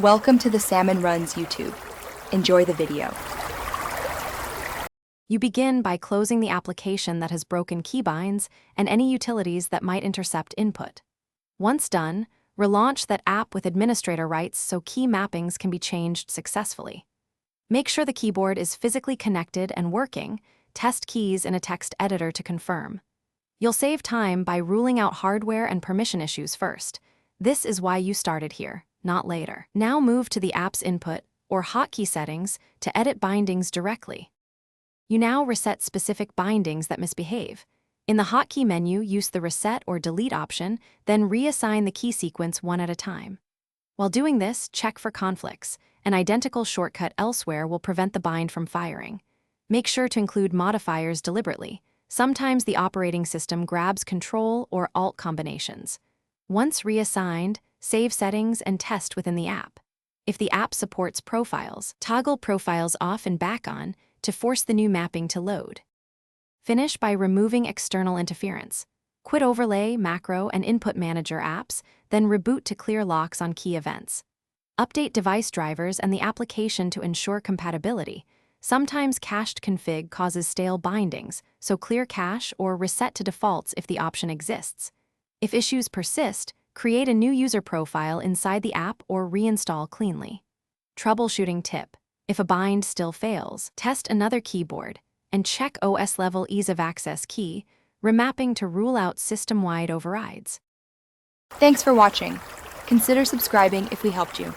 Welcome to the Salmon Runs YouTube. Enjoy the video. You begin by closing the application that has broken keybinds and any utilities that might intercept input. Once done, relaunch that app with administrator rights so key mappings can be changed successfully. Make sure the keyboard is physically connected and working. Test keys in a text editor to confirm. You'll save time by ruling out hardware and permission issues first. This is why you started here, not later. Now move to the app's input or hotkey settings to edit bindings directly. You now reset specific bindings that misbehave. In the hotkey menu, use the reset or delete option, then reassign the key sequence one at a time. While doing this, check for conflicts. An identical shortcut elsewhere will prevent the bind from firing. Make sure to include modifiers deliberately. Sometimes the operating system grabs Control or Alt combinations. Once reassigned, save settings and test within the app. If the app supports profiles, toggle profiles off and back on to force the new mapping to load. Finish by removing external interference. Quit Overlay, Macro, and Input Manager apps, then reboot to clear locks on key events. Update device drivers and the application to ensure compatibility. Sometimes cached config causes stale bindings, so clear cache or reset to defaults if the option exists. If issues persist, create a new user profile inside the app or reinstall cleanly. Troubleshooting tip: if a bind still fails, test another keyboard and check OS-level ease of access key, remapping to rule out system-wide overrides. Thanks for watching. Consider subscribing if we helped you.